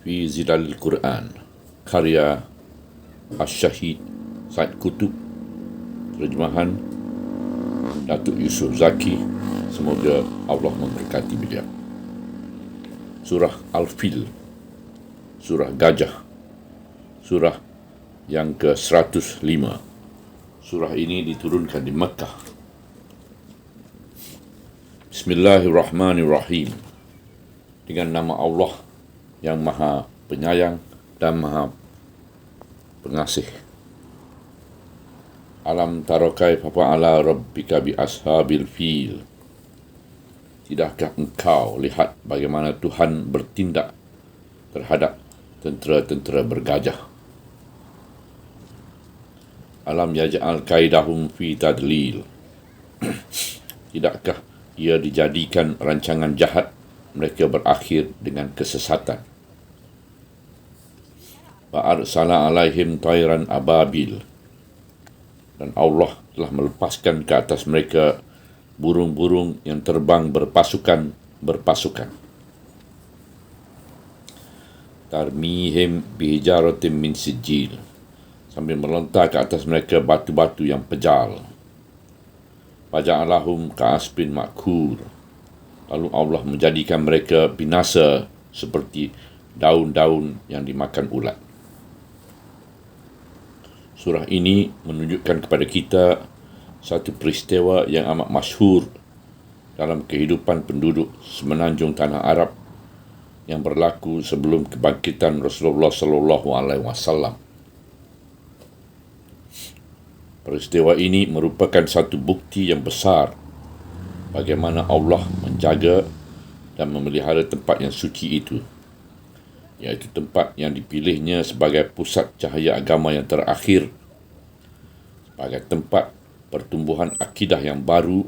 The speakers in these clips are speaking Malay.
fi Zilalil Quran, karya Asy-Syahid Said Qutb, terjemahan Datuk Yusof Zaki. Semoga Allah memberkati beliau. Surah Al-Fil, surah Gajah, surah yang ke-105. Surah ini diturunkan di Makkah. Bismillahirrahmanirrahim. Dengan nama Allah yang Maha Penyayang dan Maha Pengasih. Alam tara kaifa fa'ala rabbika bi ashabil fil. Tidakkah engkau lihat bagaimana Tuhan bertindak terhadap tentera-tentera bergajah? Alam yaj'al kaidahum fi tadlil. Tidakkah ia dijadikan rancangan jahat mereka berakhir dengan kesesatan? Wa arsala alaihim tayran ababil. Dan Allah telah melepaskan ke atas mereka burung-burung yang terbang berpasukan. Tarmihim bihijaratin min sijil. Sambil melontar ke atas mereka batu-batu yang pejal. Faja'alahum ka'asbin ma'kur. Lalu Allah menjadikan mereka binasa seperti daun-daun yang dimakan ulat. Surah ini menunjukkan kepada kita satu peristiwa yang amat masyhur dalam kehidupan penduduk semenanjung tanah Arab yang berlaku sebelum kebangkitan Rasulullah sallallahu alaihi wasallam. Peristiwa ini merupakan satu bukti yang besar bagaimana Allah menjaga dan memelihara tempat yang suci itu, iaitu tempat yang dipilihnya sebagai pusat cahaya agama yang terakhir, sebagai tempat pertumbuhan akidah yang baru,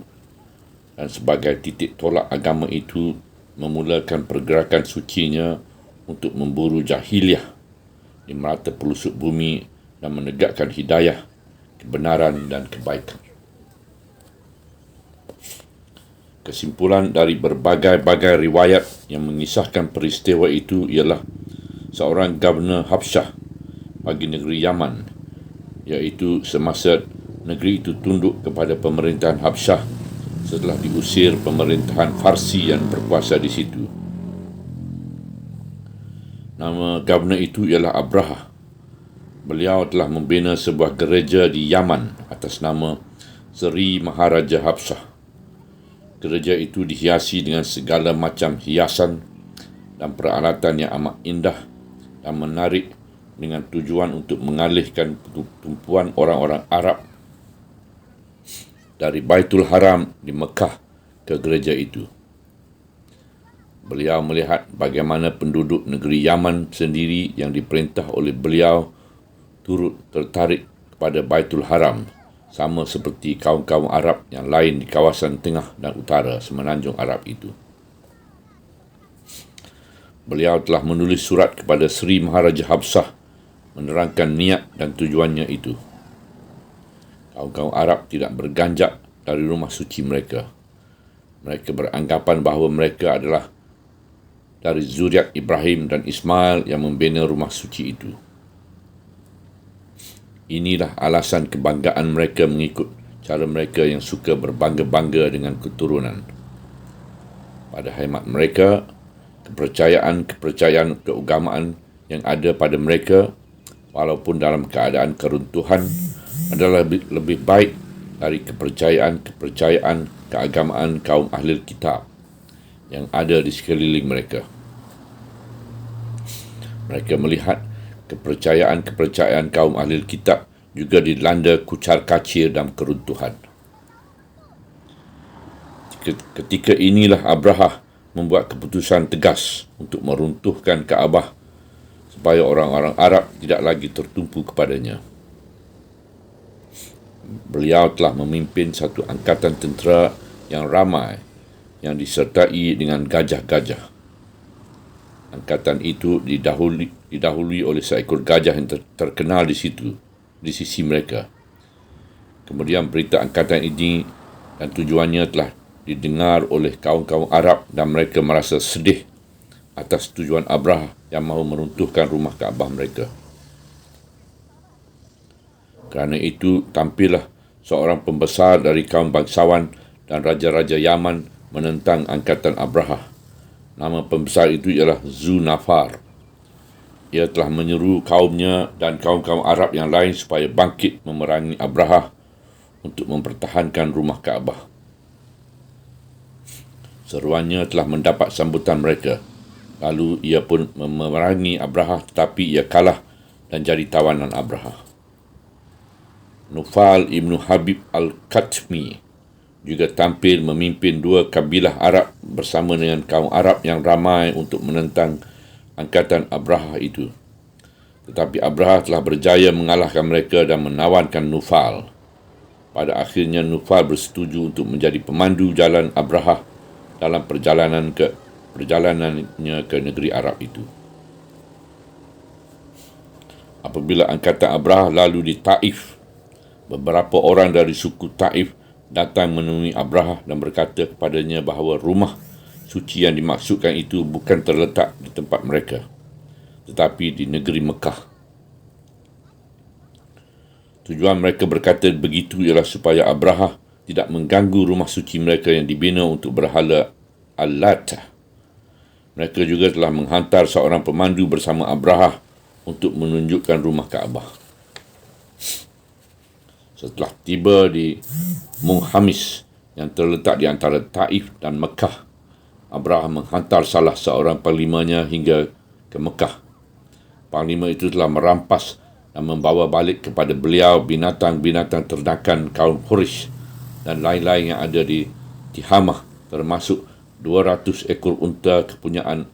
dan sebagai titik tolak agama itu memulakan pergerakan sucinya untuk memburu jahiliah di merata pelosok bumi dan menegakkan hidayah, kebenaran dan kebaikan. Kesimpulan dari berbagai-bagai riwayat yang mengisahkan peristiwa itu ialah seorang Governor Habsyah bagi negeri Yaman, iaitu semasa negeri itu tunduk kepada pemerintahan Habsyah setelah diusir pemerintahan Farsi yang berkuasa di situ. Nama Governor itu ialah Abrahah. Beliau telah membina sebuah gereja di Yaman atas nama Seri Maharaja Habsyah. Gereja itu dihiasi dengan segala macam hiasan dan peralatan yang amat indah dan menarik dengan tujuan untuk mengalihkan tumpuan orang-orang Arab dari Baitul Haram di Mekah ke gereja itu. Beliau melihat bagaimana penduduk negeri Yaman sendiri yang diperintah oleh beliau turut tertarik kepada Baitul Haram, sama seperti kaum-kaum Arab yang lain di kawasan tengah dan utara semenanjung Arab itu. Beliau telah menulis surat kepada Seri Maharaja Habsyah menerangkan niat dan tujuannya itu. Kaum-kaum Arab tidak berganjak dari rumah suci mereka. Mereka beranggapan bahawa mereka adalah dari zuriat Ibrahim dan Ismail yang membina rumah suci itu. Inilah alasan kebanggaan mereka mengikut cara mereka yang suka berbangga-bangga dengan keturunan. Pada hemat mereka, kepercayaan keagamaan yang ada pada mereka, walaupun dalam keadaan keruntuhan, adalah lebih baik dari kepercayaan keagamaan kaum ahli kitab yang ada di sekeliling mereka. Mereka melihat kepercayaan kaum ahli kitab juga dilanda kucar-kacir dan keruntuhan. Ketika inilah Abrahah membuat keputusan tegas untuk meruntuhkan Kaabah supaya orang-orang Arab tidak lagi tertumpu kepadanya. Beliau telah memimpin satu angkatan tentera yang ramai yang disertai dengan gajah-gajah. Angkatan itu didahului oleh seekor gajah yang terkenal di sisi mereka. Kemudian berita angkatan ini dan tujuannya telah didengar oleh kaum-kaum Arab dan mereka merasa sedih atas tujuan Abrahah yang mahu meruntuhkan rumah Kaabah mereka. Kerana itu, tampillah seorang pembesar dari kaum bangsawan dan raja-raja Yaman menentang angkatan Abrahah. Nama pembesar itu ialah Zunafar. Ia telah menyeru kaumnya dan kaum-kaum Arab yang lain supaya bangkit memerangi Abrahah untuk mempertahankan rumah Kaabah. Seruannya telah mendapat sambutan mereka. Lalu ia pun memerangi Abrahah, tetapi ia kalah dan jadi tawanan Abrahah. Nufal ibnu Habib al-Katmi juga tampil memimpin 2 kabilah Arab bersama dengan kaum Arab yang ramai untuk menentang angkatan Abrahah itu. Tetapi Abrahah telah berjaya mengalahkan mereka dan menawankan Nufal. Pada akhirnya Nufal bersetuju untuk menjadi pemandu jalan Abrahah dalam perjalanannya ke negeri Arab itu. Apabila angkatan Abrahah lalu di Taif, beberapa orang dari suku Taif datang menemui Abrahah dan berkata kepadanya bahawa rumah suci yang dimaksudkan itu bukan terletak di tempat mereka, tetapi di negeri Mekah. Tujuan mereka berkata begitu ialah supaya Abrahah tidak mengganggu rumah suci mereka yang dibina untuk berhala Al-Lat. Mereka juga telah menghantar seorang pemandu bersama Abrahah untuk menunjukkan rumah Kaabah. Setelah tiba di Muhamis yang terletak di antara Taif dan Mekah, Abrahah menghantar salah seorang panglimanya hingga ke Mekah. Panglima itu telah merampas dan membawa balik kepada beliau binatang-binatang ternakan kaum Quraisy dan lain-lain yang ada di Tihamah, termasuk 200 ekor unta kepunyaan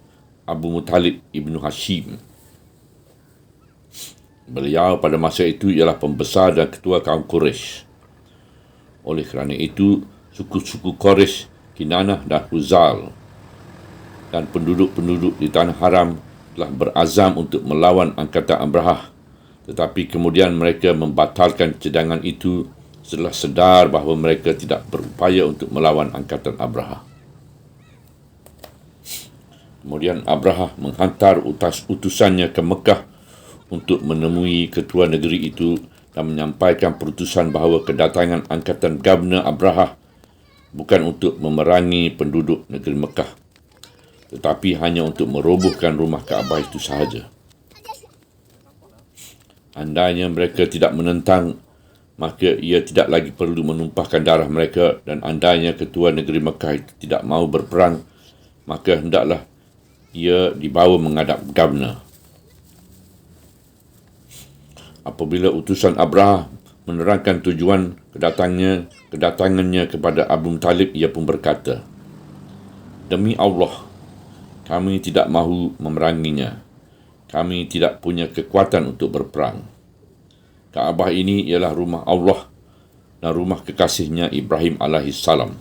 Abu Muttalib ibnu Hashim. Beliau pada masa itu ialah pembesar dan ketua kaum Quraisy. Oleh kerana itu, suku-suku Quraisy, Kinanah dan Huzal dan penduduk-penduduk di Tanah Haram telah berazam untuk melawan angkatan Abrahah. Tetapi kemudian mereka membatalkan cadangan itu setelah sedar bahawa mereka tidak berupaya untuk melawan angkatan Abrahah. Kemudian Abrahah menghantar utusannya ke Mekah untuk menemui ketua negeri itu dan menyampaikan perutusan bahawa kedatangan angkatan Gabna Abrahah bukan untuk memerangi penduduk negeri Mekah, tetapi hanya untuk merobohkan rumah Kaabah itu sahaja. Andainya mereka tidak menentang, maka ia tidak lagi perlu menumpahkan darah mereka, dan andainya ketua negeri Mekah itu tidak mahu berperang, maka hendaklah ia dibawa menghadap Gabna. Apabila utusan Abrahah menerangkan tujuan kedatangannya kepada Abu Muttalib, ia pun berkata, "Demi Allah, kami tidak mahu memeranginya. Kami tidak punya kekuatan untuk berperang. Kaabah ini ialah rumah Allah dan rumah kekasihnya Ibrahim alaihissalam.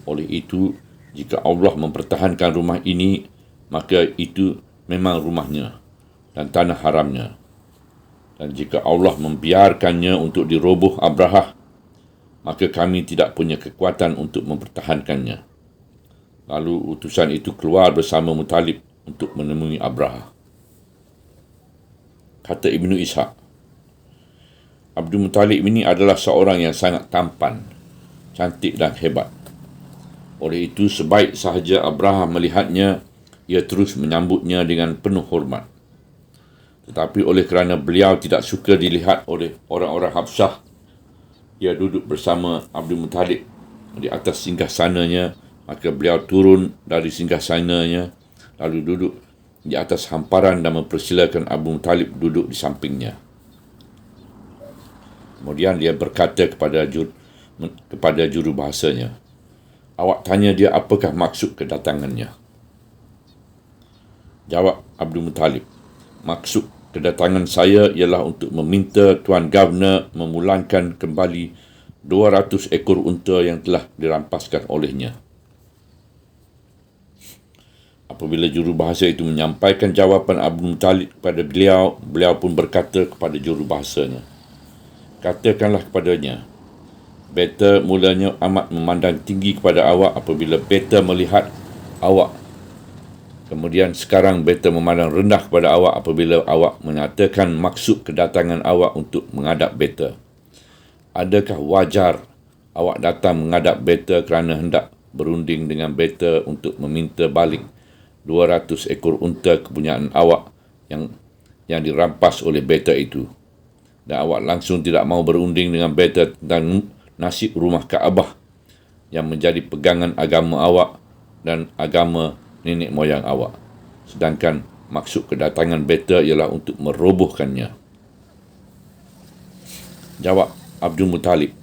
Oleh itu, jika Allah mempertahankan rumah ini, maka itu memang rumahnya dan tanah haramnya. Dan jika Allah membiarkannya untuk diroboh Abrahah, maka kami tidak punya kekuatan untuk mempertahankannya." Lalu utusan itu keluar bersama Muttalib untuk menemui Abrahah. Kata Ibnu Ishaq, Abdul Muttalib ini adalah seorang yang sangat tampan, cantik dan hebat. Oleh itu, sebaik sahaja Abrahah melihatnya, ia terus menyambutnya dengan penuh hormat. Tetapi oleh kerana beliau tidak suka dilihat oleh orang-orang Habsyah, ia duduk bersama Abdul Muttalib di atas singgasananya, maka beliau turun dari singgasananya, lalu duduk di atas hamparan dan mempersilakan Abu Muttalib duduk di sampingnya. Kemudian dia berkata kepada jurubahasanya, "Awak tanya dia apakah maksud kedatangannya?" Jawab Abdul Muttalib, "Maksud kedatangan saya ialah untuk meminta Tuan Governor memulangkan kembali 200 ekor unta yang telah dirampaskan olehnya." Apabila jurubahasa itu menyampaikan jawapan Abu Muttalib kepada beliau, beliau pun berkata kepada jurubahasanya, "Katakanlah kepadanya, beta mulanya amat memandang tinggi kepada awak apabila beta melihat awak Kemudian sekarang beta memandang rendah kepada awak apabila awak menyatakan maksud kedatangan awak untuk menghadap beta. Adakah wajar awak datang menghadap beta kerana hendak berunding dengan beta untuk meminta balik 200 ekor unta kepunyaan awak yang dirampas oleh beta itu? Dan awak langsung tidak mau berunding dengan beta tentang nasib rumah Kaabah yang menjadi pegangan agama awak dan agama nenek moyang awak. Sedangkan maksud kedatangan beta ialah untuk merobohkannya. Jawab Abdul Muttalib,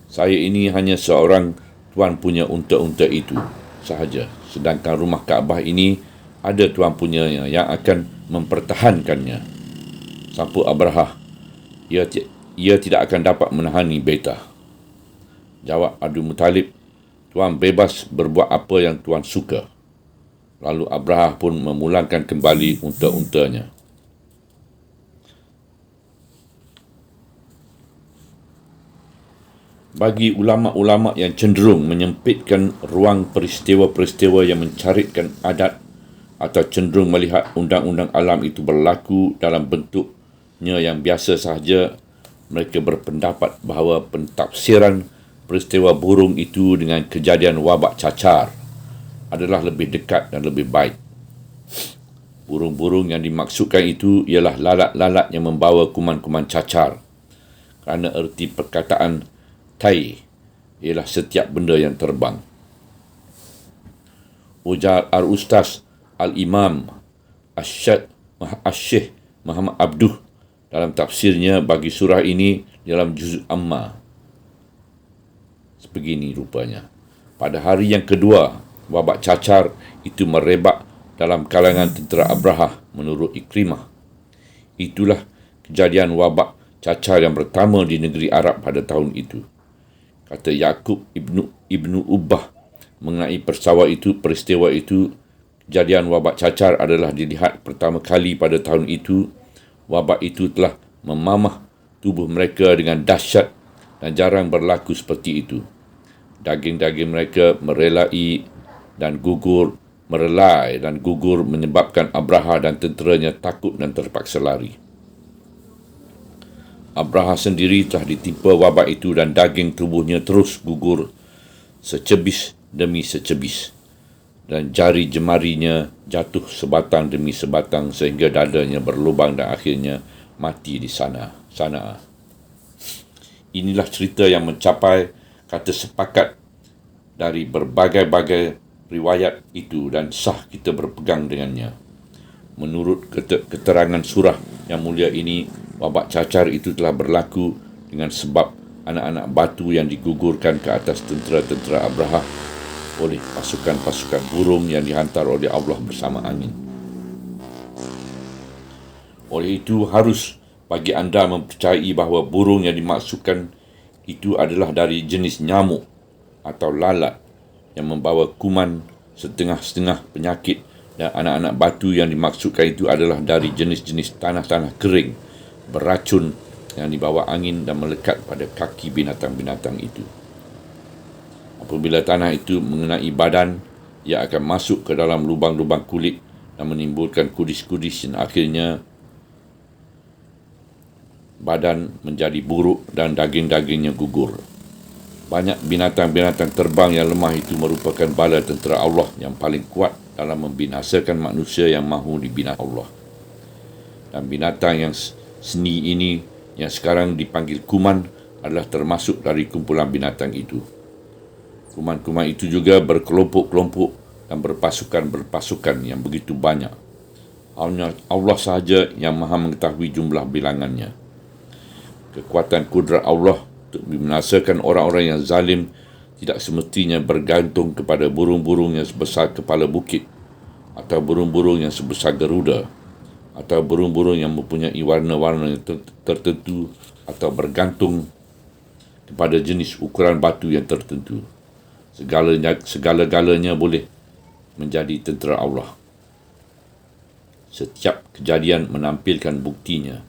saya ini hanya seorang tuan punya unta-unta itu sahaja. Sedangkan rumah Kaabah ini ada tuan punyanya yang akan mempertahankannya. Sambut Abrahah, ia tidak akan dapat menahani beta. Jawab Abdul Muttalib, tuan bebas berbuat apa yang tuan suka. Lalu Abrahah pun memulangkan kembali unta-untanya. Bagi ulama-ulama yang cenderung menyempitkan ruang peristiwa-peristiwa yang mencaritkan adat atau cenderung melihat undang-undang alam itu berlaku dalam bentuknya yang biasa sahaja, mereka berpendapat bahawa pentafsiran peristiwa burung itu dengan kejadian wabak cacar adalah lebih dekat dan lebih baik. Burung-burung yang dimaksudkan itu ialah lalat-lalat yang membawa kuman-kuman cacar. Kerana erti perkataan tai ialah setiap benda yang terbang. Ujar Al-Ustaz Al-Imam Asy-Syaikh Muhammad Abduh dalam tafsirnya bagi surah ini dalam juz Amma. Sebegini rupanya. Pada hari yang kedua, wabak cacar itu merebak dalam kalangan tentera Abrahah menurut Ikrimah. Itulah kejadian wabak cacar yang pertama di negeri Arab pada tahun itu. Kata Yaqub Ibnu Ubbah mengenai peristiwa itu, kejadian wabak cacar adalah dilihat pertama kali pada tahun itu. Wabak itu telah memamah tubuh mereka dengan dahsyat dan jarang berlaku seperti itu. Daging-daging mereka merelai dan gugur menyebabkan Abrahah dan tenteranya takut dan terpaksa lari. Abrahah sendiri telah ditimpa wabak itu dan daging tubuhnya terus gugur secebis demi secebis dan jari jemarinya jatuh sebatang demi sebatang sehingga dadanya berlubang dan akhirnya mati di sana. Inilah cerita yang mencapai kata sepakat dari berbagai-bagai riwayat itu dan sah kita berpegang dengannya. Menurut keterangan surah yang mulia ini, wabak cacar itu telah berlaku dengan sebab anak-anak batu yang digugurkan ke atas tentera-tentera Abrahah oleh pasukan-pasukan burung yang dihantar oleh Allah bersama angin. Oleh itu, harus bagi anda mempercayai bahawa burung yang dimaksudkan itu adalah dari jenis nyamuk atau lalat yang membawa kuman setengah-setengah penyakit, dan anak-anak batu yang dimaksudkan itu adalah dari jenis-jenis tanah-tanah kering beracun yang dibawa angin dan melekat pada kaki binatang-binatang itu. Apabila tanah itu mengenai badan, ia akan masuk ke dalam lubang-lubang kulit dan menimbulkan kudis-kudis dan akhirnya badan menjadi buruk dan daging-dagingnya gugur. Banyak binatang-binatang terbang yang lemah itu merupakan bala tentera Allah yang paling kuat dalam membinasakan manusia yang mahu dibina Allah. Dan binatang yang seni ini yang sekarang dipanggil kuman adalah termasuk dari kumpulan binatang itu. Kuman-kuman itu juga berkelompok-kelompok dan berpasukan-berpasukan yang begitu banyak. Hanya Allah sahaja yang maha mengetahui jumlah bilangannya. Kekuatan kudrat Allah untuk membinasakan orang-orang yang zalim tidak semestinya bergantung kepada burung-burung yang sebesar kepala bukit atau burung-burung yang sebesar Garuda atau burung-burung yang mempunyai warna-warna tertentu atau bergantung kepada jenis ukuran batu yang tertentu. Segala-galanya boleh menjadi tentera Allah. Setiap kejadian menampilkan buktinya.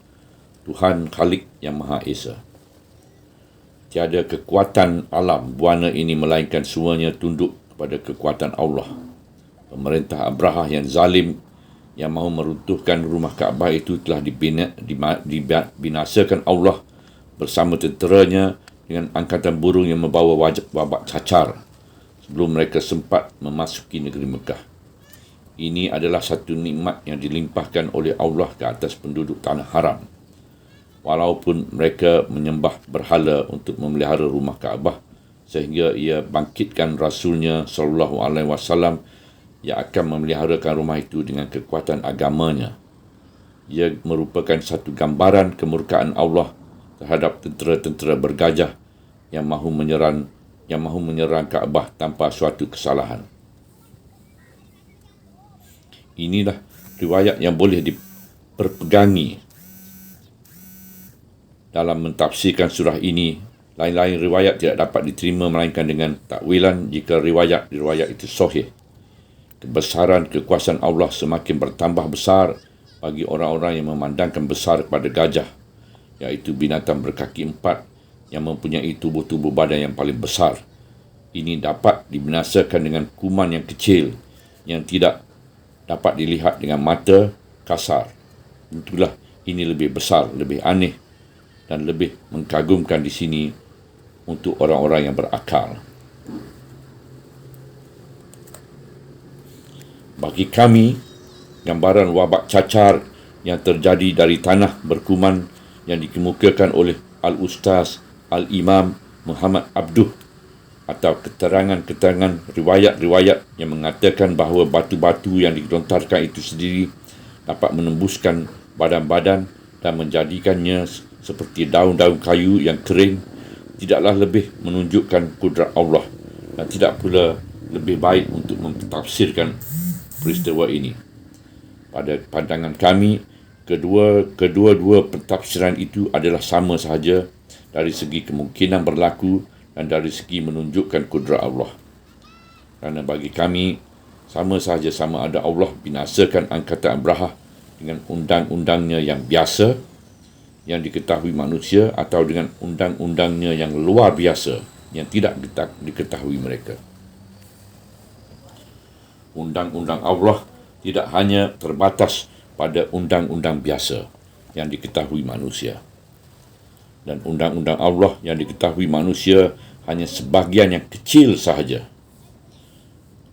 Tuhan Khalik yang Maha Esa. Tiada kekuatan alam buana ini melainkan semuanya tunduk kepada kekuatan Allah. Pemerintah Abrahah yang zalim yang mahu meruntuhkan rumah Kaabah itu telah dibinasakan Allah bersama tenteranya dengan angkatan burung yang membawa wabak cacar sebelum mereka sempat memasuki negeri Mekah. Ini adalah satu nikmat yang dilimpahkan oleh Allah ke atas penduduk tanah haram. Walaupun mereka menyembah berhala untuk memelihara rumah Kaabah, sehingga ia bangkitkan Rasulnya SAW yang akan memeliharakan rumah itu dengan kekuatan agamanya. Ia merupakan satu gambaran kemurkaan Allah terhadap tentera-tentera bergajah yang mahu menyerang Kaabah tanpa suatu kesalahan. Inilah riwayat yang boleh diperpegangi dalam mentafsirkan surah ini. Lain-lain riwayat tidak dapat diterima melainkan dengan takwilan jika riwayat itu sahih. Kebesaran kekuasaan Allah semakin bertambah besar bagi orang-orang yang memandangkan besar kepada gajah, iaitu binatang berkaki empat yang mempunyai tubuh-tubuh badan yang paling besar. Ini dapat dibinasakan dengan kuman yang kecil yang tidak dapat dilihat dengan mata kasar. Itulah ini lebih besar, lebih aneh dan lebih mengagumkan di sini untuk orang-orang yang berakal. Bagi kami, gambaran wabak cacar yang terjadi dari tanah berkuman yang dikemukakan oleh Al-Ustaz Al-Imam Muhammad Abduh atau keterangan-keterangan riwayat-riwayat yang mengatakan bahawa batu-batu yang dilontarkan itu sendiri dapat menembuskan badan-badan dan menjadikannya seperti daun-daun kayu yang kering, tidaklah lebih menunjukkan kudrat Allah dan tidak pula lebih baik untuk mentafsirkan peristiwa ini. Pada pandangan kami, kedua-dua pentafsiran itu adalah sama sahaja dari segi kemungkinan berlaku dan dari segi menunjukkan kudrat Allah. Kerana bagi kami, sama sahaja sama ada Allah binasakan angkatan Abrahah dengan undang-undangnya yang biasa yang diketahui manusia atau dengan undang-undangnya yang luar biasa yang tidak diketahui mereka. Undang-undang Allah tidak hanya terbatas pada undang-undang biasa yang diketahui manusia. Dan undang-undang Allah yang diketahui manusia hanya sebahagian yang kecil sahaja.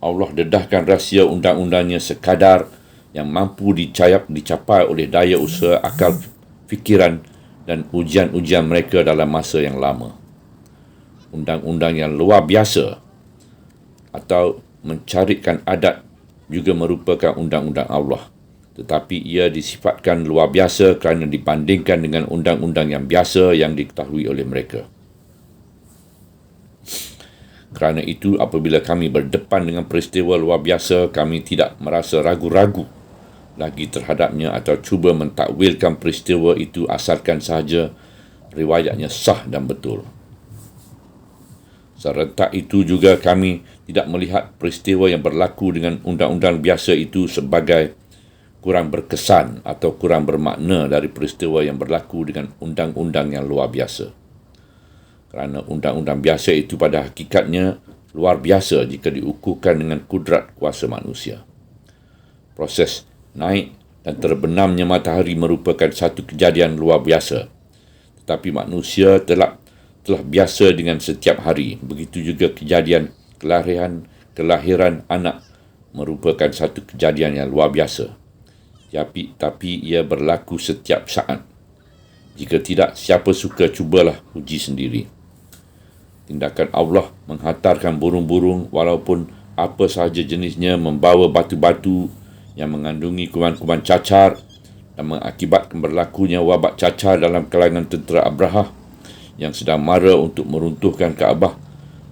Allah dedahkan rahsia undang-undangnya sekadar yang mampu dicapai oleh daya usaha akal fikiran dan ujian-ujian mereka dalam masa yang lama. Undang-undang yang luar biasa atau mencarikan adat juga merupakan undang-undang Allah. Tetapi ia disifatkan luar biasa kerana dibandingkan dengan undang-undang yang biasa yang diketahui oleh mereka. Kerana itu, apabila kami berdepan dengan peristiwa luar biasa, kami tidak merasa ragu-ragu lagi terhadapnya atau cuba mentakwilkan peristiwa itu asalkan sahaja riwayatnya sah dan betul. Serentak itu juga kami tidak melihat peristiwa yang berlaku dengan undang-undang biasa itu sebagai kurang berkesan atau kurang bermakna dari peristiwa yang berlaku dengan undang-undang yang luar biasa. Kerana undang-undang biasa itu pada hakikatnya luar biasa jika diukurkan dengan kudrat kuasa manusia. Proses naik dan terbenamnya matahari merupakan satu kejadian luar biasa. Tetapi manusia telah biasa dengan setiap hari. Begitu juga kejadian kelahiran anak merupakan satu kejadian yang luar biasa. Tapi ia berlaku setiap saat. Jika tidak, siapa suka cubalah uji sendiri. Tindakan Allah menghantarkan burung-burung walaupun apa sahaja jenisnya membawa batu-batu yang mengandungi kuman-kuman cacar dan mengakibatkan berlakunya wabak cacar dalam kalangan tentera Abrahah yang sedang mara untuk meruntuhkan Kaabah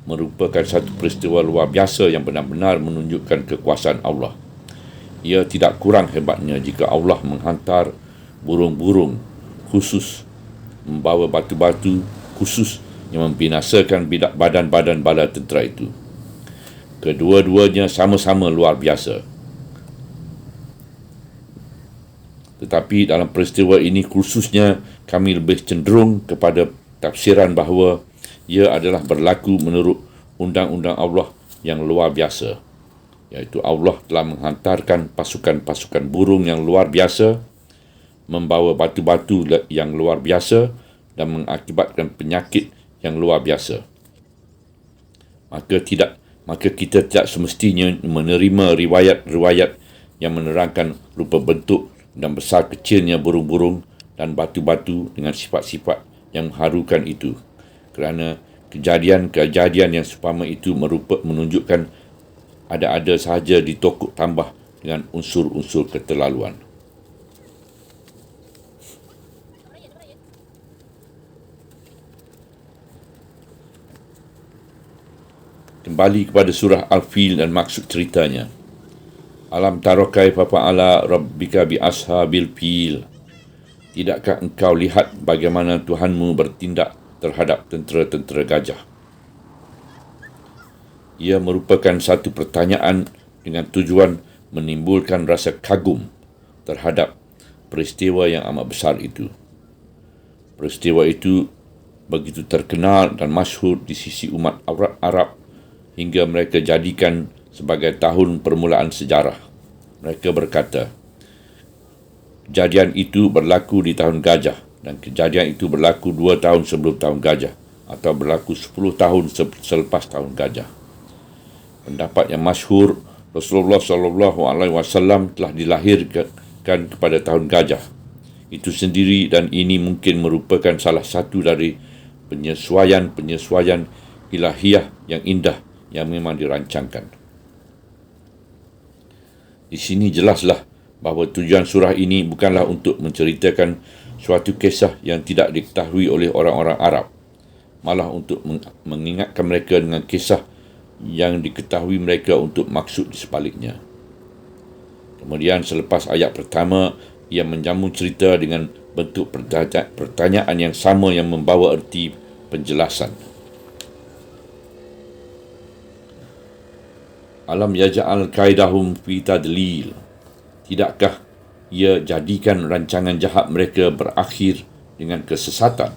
merupakan satu peristiwa luar biasa yang benar-benar menunjukkan kekuasaan Allah. Ia tidak kurang hebatnya jika Allah menghantar burung-burung khusus membawa batu-batu khusus yang membinasakan badan-badan bala tentera itu. Kedua-duanya sama-sama luar biasa. Tetapi dalam peristiwa ini khususnya kami lebih cenderung kepada tafsiran bahawa ia adalah berlaku menurut undang-undang Allah yang luar biasa. iaitu Allah telah menghantarkan pasukan-pasukan burung yang luar biasa, membawa batu-batu yang luar biasa dan mengakibatkan penyakit yang luar biasa. Maka kita tidak semestinya menerima riwayat-riwayat yang menerangkan rupa bentuk dan besar kecilnya burung-burung dan batu-batu dengan sifat-sifat yang mengharukan itu, kerana kejadian-kejadian yang seumpama itu menunjukkan ada-ada sahaja ditokok tambah dengan unsur-unsur keterlaluan. Kembali kepada surah Al-Fil dan maksud ceritanya. Alam tara kaifa fa'ala rabbika bi ashabil fil. Tidakkah engkau lihat bagaimana Tuhanmu bertindak terhadap tentera-tentera gajah? Ia merupakan satu pertanyaan dengan tujuan menimbulkan rasa kagum terhadap peristiwa yang amat besar itu. Peristiwa itu begitu terkenal dan masyhur di sisi umat Arab hingga mereka jadikan sebagai tahun permulaan sejarah. Mereka berkata, kejadian itu berlaku di tahun gajah dan kejadian itu berlaku 2 tahun sebelum tahun gajah atau berlaku 10 tahun selepas tahun gajah. Pendapat yang masyhur, Rasulullah SAW telah dilahirkan kepada tahun gajah itu sendiri, dan ini mungkin merupakan salah satu dari penyesuaian ilahiyah yang indah yang memang dirancangkan. Di sini jelaslah bahawa tujuan surah ini bukanlah untuk menceritakan suatu kisah yang tidak diketahui oleh orang-orang Arab, malah untuk mengingatkan mereka dengan kisah yang diketahui mereka untuk maksud di sebaliknya. Kemudian selepas ayat pertama, ia menjamu cerita dengan bentuk pertanyaan yang sama yang membawa erti penjelasan. Alam yaj'al kaidahum fi tadlil. Tidakkah ia jadikan rancangan jahat mereka berakhir dengan kesesatan?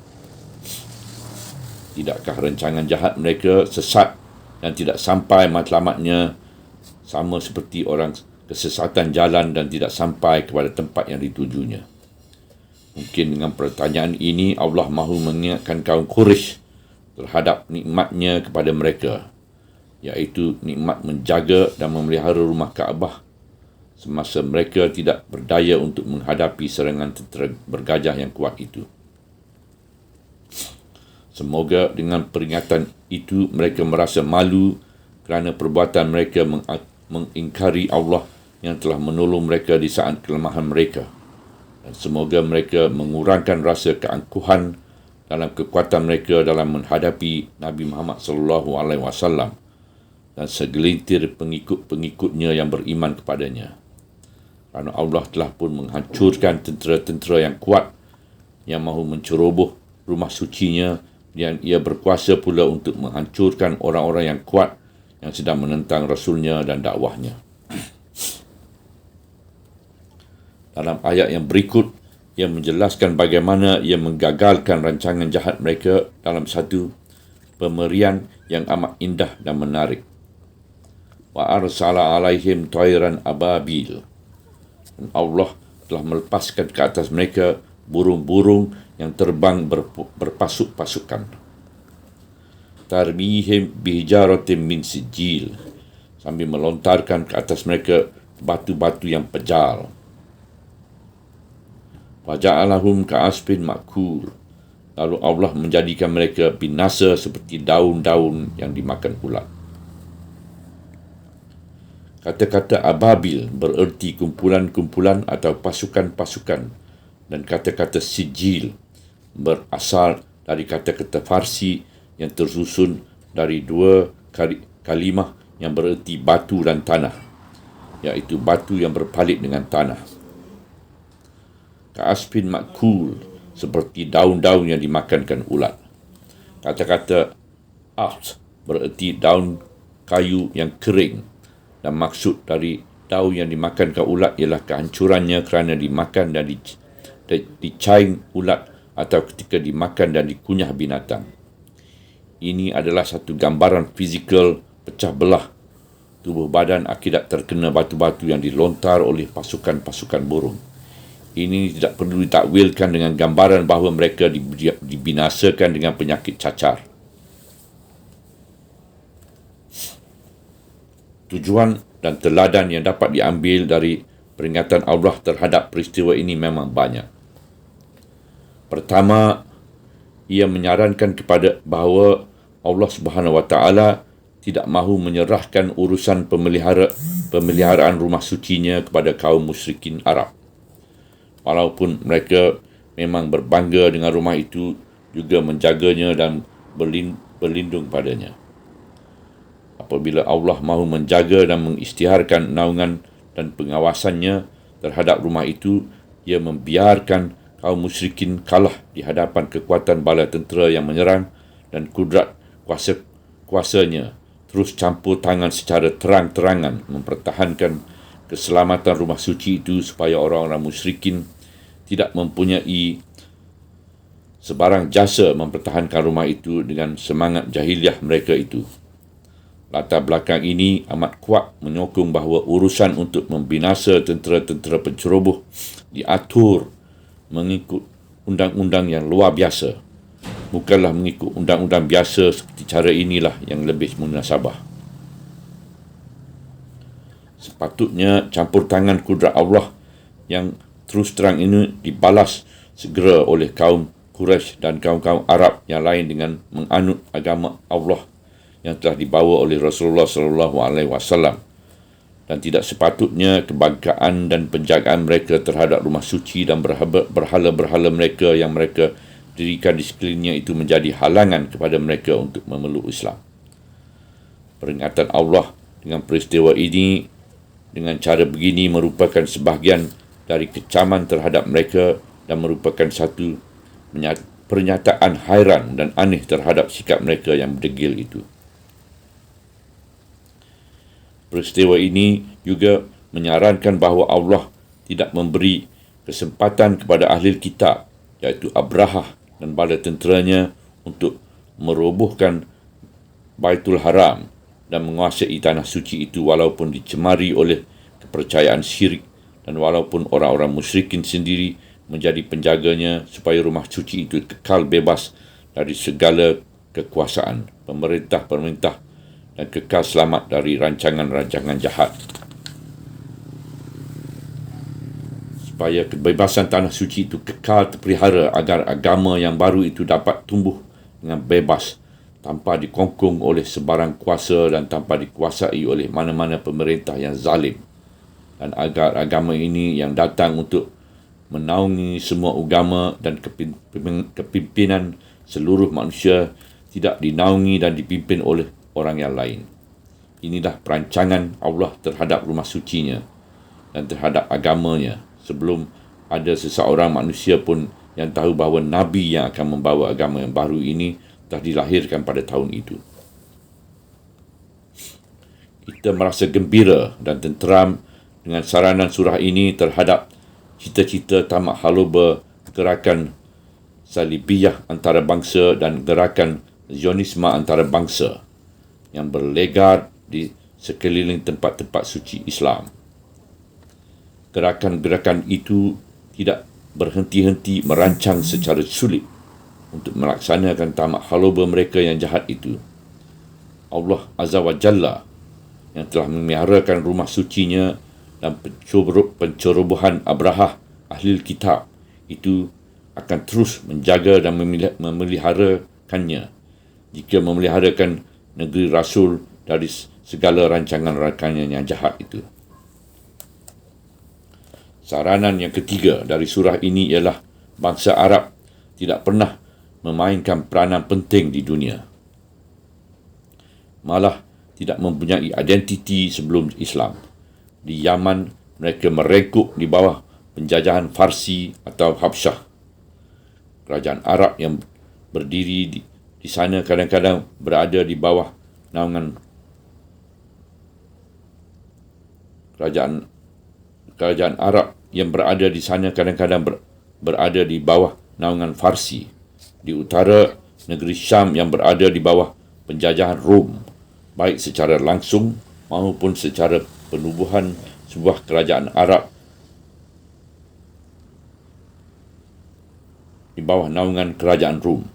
Tidakkah rancangan jahat mereka sesat dan tidak sampai matlamatnya, sama seperti orang kesesatan jalan dan tidak sampai kepada tempat yang ditujunya? Mungkin dengan pertanyaan ini Allah mahu mengingatkan kaum Quraisy terhadap nikmatnya kepada mereka, iaitu nikmat menjaga dan memelihara rumah Kaabah semasa mereka tidak berdaya untuk menghadapi serangan tentera bergajah yang kuat itu. Semoga dengan peringatan itu mereka merasa malu kerana perbuatan mereka mengingkari Allah yang telah menolong mereka di saat kelemahan mereka. Dan semoga mereka mengurangkan rasa keangkuhan dalam kekuatan mereka dalam menghadapi Nabi Muhammad SAW dan segelintir pengikut-pengikutnya yang beriman kepadanya. Kerana Allah telah pun menghancurkan tentera-tentera yang kuat yang mahu menceroboh rumah sucinya, dan ia berkuasa pula untuk menghancurkan orang-orang yang kuat yang sedang menentang Rasulnya dan dakwahnya. Dalam ayat yang berikut, ia menjelaskan bagaimana ia menggagalkan rancangan jahat mereka dalam satu pemberian yang amat indah dan menarik. Wa arsala alaihim tayran ababil. Dan Allah telah melepaskan ke atas mereka burung-burung yang terbang berpasuk-pasukan. Tarbihim bihijaratin min sijil, sambil melontarkan ke atas mereka batu-batu yang pejal. Faja'alahum ka'asfin ma'kul. Lalu Allah menjadikan mereka binasa seperti daun-daun yang dimakan ulat. Kata-kata ababil bererti kumpulan-kumpulan atau pasukan-pasukan, dan kata-kata sijil berasal dari kata-kata Farsi yang tersusun dari 2 kalimah yang bererti batu dan tanah, iaitu batu yang berpalit dengan tanah. Ka'asfin ma'kul, seperti daun-daun yang dimakankan ulat. Kata-kata aft bererti daun kayu yang kering, dan maksud dari daun yang dimakankan ulat ialah kehancurannya kerana dimakan dan dicaing ulat atau ketika dimakan dan dikunyah binatang. Ini adalah satu gambaran fizikal pecah belah tubuh badan akibat terkena batu-batu yang dilontar oleh pasukan-pasukan burung. Ini tidak perlu ditakwilkan dengan gambaran bahawa mereka dibinasakan dengan penyakit cacar. Tujuan dan teladan yang dapat diambil dari peringatan Allah terhadap peristiwa ini memang banyak. Pertama, ia menyarankan kepada bahawa Allah Subhanahu Wa Taala tidak mahu menyerahkan urusan pemeliharaan rumah sucinya kepada kaum musyrikin Arab. Walaupun mereka memang berbangga dengan rumah itu, juga menjaganya dan berlindung padanya. Apabila Allah mahu menjaga dan mengisytiharkan naungan dan pengawasannya terhadap rumah itu, ia membiarkan kaum musyrikin kalah di hadapan kekuatan bala tentera yang menyerang, dan kudrat kuasanya terus campur tangan secara terang-terangan mempertahankan keselamatan rumah suci itu supaya orang-orang musyrikin tidak mempunyai sebarang jasa mempertahankan rumah itu dengan semangat jahiliah mereka itu. Latar belakang ini amat kuat menyokong bahawa urusan untuk membinasa tentera-tentera penceroboh diatur mengikut undang-undang yang luar biasa. Bukanlah mengikut undang-undang biasa seperti cara inilah yang lebih munasabah. Sepatutnya campur tangan kudrat Allah yang terus terang ini dibalas segera oleh kaum Quraisy dan kaum-kaum Arab yang lain dengan menganut agama Allah yang telah dibawa oleh Rasulullah SAW, dan tidak sepatutnya kebanggaan dan penjagaan mereka terhadap rumah suci dan berhala-berhala mereka yang mereka dirikan di sekelilingnya itu menjadi halangan kepada mereka untuk memeluk Islam. Peringatan Allah dengan peristiwa ini dengan cara begini merupakan sebahagian dari kecaman terhadap mereka dan merupakan satu pernyataan hairan dan aneh terhadap sikap mereka yang berdegil itu. Peristiwa ini juga menyarankan bahawa Allah tidak memberi kesempatan kepada ahli kitab, iaitu Abrahah dan bala tenteranya, untuk merobohkan Baitul Haram dan menguasai tanah suci itu walaupun dicemari oleh kepercayaan syirik, dan walaupun orang-orang musyrikin sendiri menjadi penjaganya supaya rumah suci itu kekal bebas dari segala kekuasaan pemerintah-pemerintah dan kekal selamat dari rancangan-rancangan jahat. Supaya kebebasan tanah suci itu kekal terpelihara agar agama yang baru itu dapat tumbuh dengan bebas tanpa dikongkong oleh sebarang kuasa dan tanpa dikuasai oleh mana-mana pemerintah yang zalim, dan agar agama ini yang datang untuk menaungi semua agama dan kepimpinan seluruh manusia tidak dinaungi dan dipimpin oleh orang yang lain. Inilah perancangan Allah terhadap rumah sucinya dan terhadap agamanya sebelum ada seseorang manusia pun yang tahu bahawa Nabi yang akan membawa agama yang baru ini telah dilahirkan pada tahun itu. Kita merasa gembira dan tenteram dengan saranan surah ini terhadap cita-cita tamak haluba gerakan salibiyah antarabangsa dan gerakan Zionisme antarabangsa yang berlegar di sekeliling tempat-tempat suci Islam. Gerakan-gerakan itu tidak berhenti-henti merancang secara sulit untuk melaksanakan tamak haluba mereka yang jahat itu. Allah Azza wa Jalla yang telah memeliharakan rumah sucinya dan pencerobohan Abrahah ahli kitab itu akan terus menjaga dan memeliharakannya jika memeliharakan negeri Rasul dari segala rancangan-rancangan yang jahat itu. Saranan yang ketiga dari surah ini ialah bangsa Arab tidak pernah memainkan peranan penting di dunia. Malah tidak mempunyai identiti sebelum Islam. Di Yaman, mereka merengkuk di bawah penjajahan Farsi atau Habsyah. Kerajaan Arab yang berdiri di sana kadang-kadang berada di bawah naungan kerajaan Arab yang berada di sana kadang-kadang berada di bawah naungan Farsi. Di utara, negeri Syam yang berada di bawah penjajahan Rom, baik secara langsung maupun secara penubuhan sebuah kerajaan Arab di bawah naungan kerajaan Rom.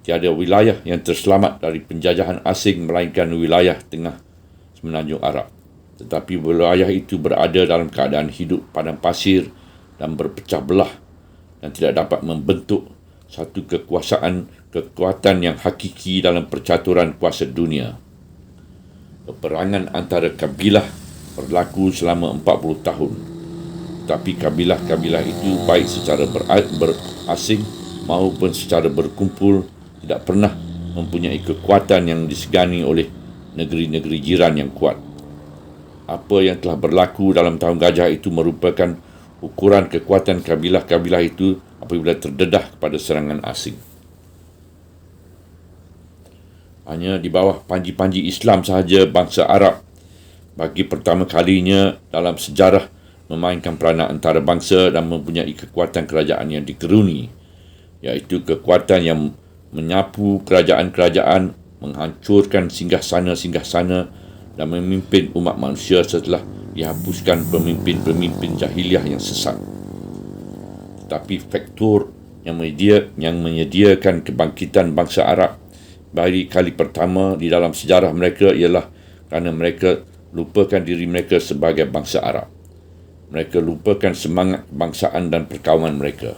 Tiada wilayah yang terselamat dari penjajahan asing melainkan wilayah tengah semenanjung Arab. Tetapi wilayah itu berada dalam keadaan hidup padang pasir dan berpecah belah dan tidak dapat membentuk satu kekuatan yang hakiki dalam percaturan kuasa dunia. Peperangan antara kabilah berlaku selama 40 tahun. Tetapi kabilah-kabilah itu baik secara berasing maupun secara berkumpul tidak pernah mempunyai kekuatan yang disegani oleh negeri-negeri jiran yang kuat. Apa yang telah berlaku dalam tahun gajah itu merupakan ukuran kekuatan kabilah-kabilah itu apabila terdedah kepada serangan asing. Hanya di bawah panji-panji Islam sahaja bangsa Arab bagi pertama kalinya dalam sejarah memainkan peranan antarabangsa dan mempunyai kekuatan kerajaan yang dikeruni, iaitu kekuatan yang menyapu kerajaan-kerajaan, menghancurkan singgah-sana dan memimpin umat manusia setelah dihapuskan pemimpin-pemimpin jahiliah yang sesat. Tetapi faktor yang menyediakan kebangkitan bangsa Arab bagi kali pertama di dalam sejarah mereka ialah kerana mereka lupakan diri mereka sebagai bangsa Arab. Mereka lupakan semangat kebangsaan dan perkauman mereka.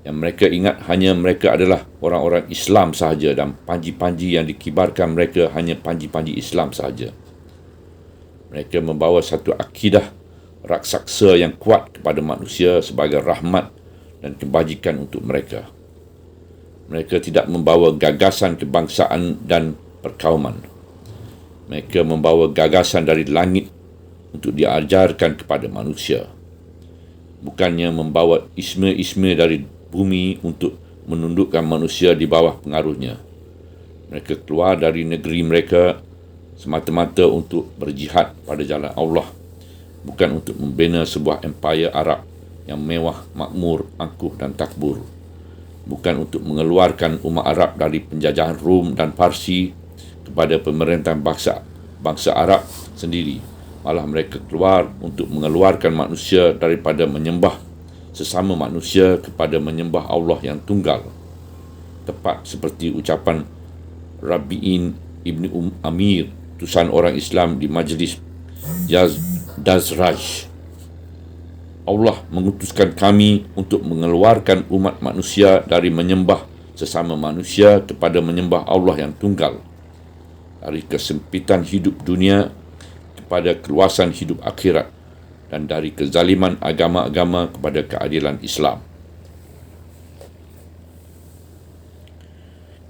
Yang mereka ingat hanya mereka adalah orang-orang Islam sahaja dan panji-panji yang dikibarkan mereka hanya panji-panji Islam sahaja. Mereka membawa satu akidah raksasa yang kuat kepada manusia sebagai rahmat dan kebajikan untuk mereka. Mereka tidak membawa gagasan kebangsaan dan perkauman. Mereka membawa gagasan dari langit untuk diajarkan kepada manusia. Bukannya membawa isme-isme dari bumi untuk menundukkan manusia di bawah pengaruhnya. Mereka keluar dari negeri mereka semata-mata untuk berjihad pada jalan Allah, bukan untuk membina sebuah empayar Arab yang mewah, makmur, angkuh dan takbur. Bukan untuk mengeluarkan umat Arab dari penjajahan Rom dan Parsi kepada pemerintahan bangsa Arab sendiri. Malah mereka keluar untuk mengeluarkan manusia daripada menyembah sesama manusia kepada menyembah Allah yang tunggal. Tepat seperti ucapan Rabi'in Ibn Amir, utusan orang Islam di Majlis Dazraj. Allah mengutuskan kami untuk mengeluarkan umat manusia dari menyembah sesama manusia kepada menyembah Allah yang tunggal, dari kesempitan hidup dunia kepada keluasan hidup akhirat, dan dari kezaliman agama-agama kepada keadilan Islam.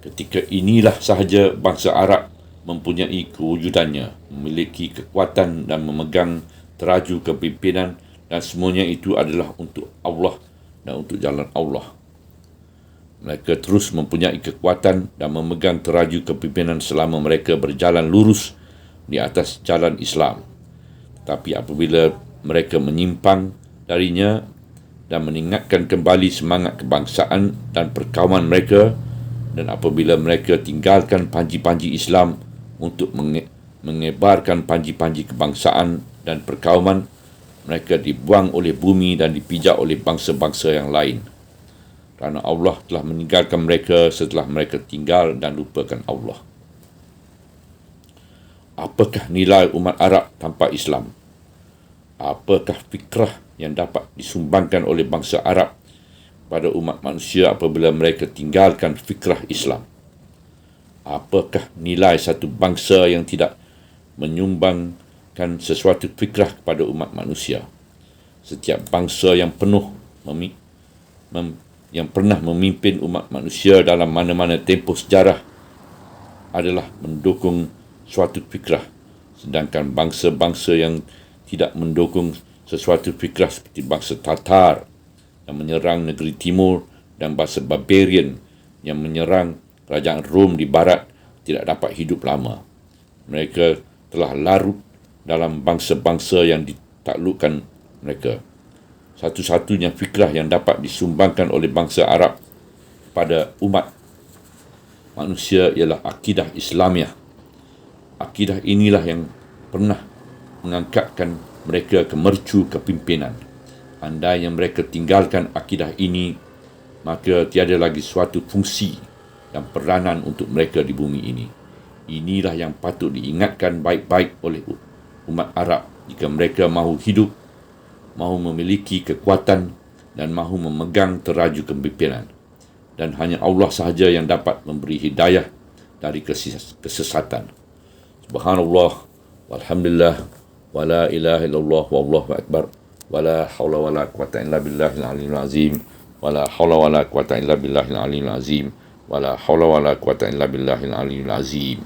Ketika inilah sahaja bangsa Arab mempunyai kewujudannya, memiliki kekuatan dan memegang teraju kepimpinan, dan semuanya itu adalah untuk Allah dan untuk jalan Allah. Mereka terus mempunyai kekuatan dan memegang teraju kepimpinan selama mereka berjalan lurus di atas jalan Islam. Tetapi apabila mereka menyimpang darinya dan mengingatkan kembali semangat kebangsaan dan perkauman mereka, dan apabila mereka tinggalkan panji-panji Islam untuk menyebarkan panji-panji kebangsaan dan perkauman, mereka dibuang oleh bumi dan dipijak oleh bangsa-bangsa yang lain. Kerana Allah telah meninggalkan mereka setelah mereka tinggal dan lupakan Allah. Apakah nilai umat Arab tanpa Islam? Apakah fikrah yang dapat disumbangkan oleh bangsa Arab pada umat manusia apabila mereka tinggalkan fikrah Islam? Apakah nilai satu bangsa yang tidak menyumbangkan sesuatu fikrah kepada umat manusia? Setiap bangsa yang yang pernah memimpin umat manusia dalam mana-mana tempoh sejarah adalah mendukung suatu fikrah, sedangkan bangsa-bangsa yang tidak mendukung sesuatu fikrah seperti bangsa Tatar yang menyerang negeri timur dan bangsa Barbarian yang menyerang kerajaan Rom di barat tidak dapat hidup lama. Mereka telah larut dalam bangsa-bangsa yang ditaklukkan mereka. Satu-satunya fikrah yang dapat disumbangkan oleh bangsa Arab pada umat manusia ialah akidah Islamiah. Akidah inilah yang pernah mengangkatkan mereka ke mercu kepimpinan. Andai yang mereka tinggalkan akidah ini, maka tiada lagi suatu fungsi dan peranan untuk mereka di bumi ini. Inilah yang patut diingatkan baik-baik oleh umat Arab jika mereka mahu hidup, mahu memiliki kekuatan dan mahu memegang teraju kepimpinan. Dan hanya Allah sahaja yang dapat memberi hidayah dari kesesatan. Subhanallah, walhamdulillah, wa la ilaha illallah, wallahu akbar, wa la hawla wa la quwata illa billahil aliyyil azim, wa la hawla wa la quwata illa billahil aliyyil azim, wa la hawla wa la quwata illa billahil aliyyil azim.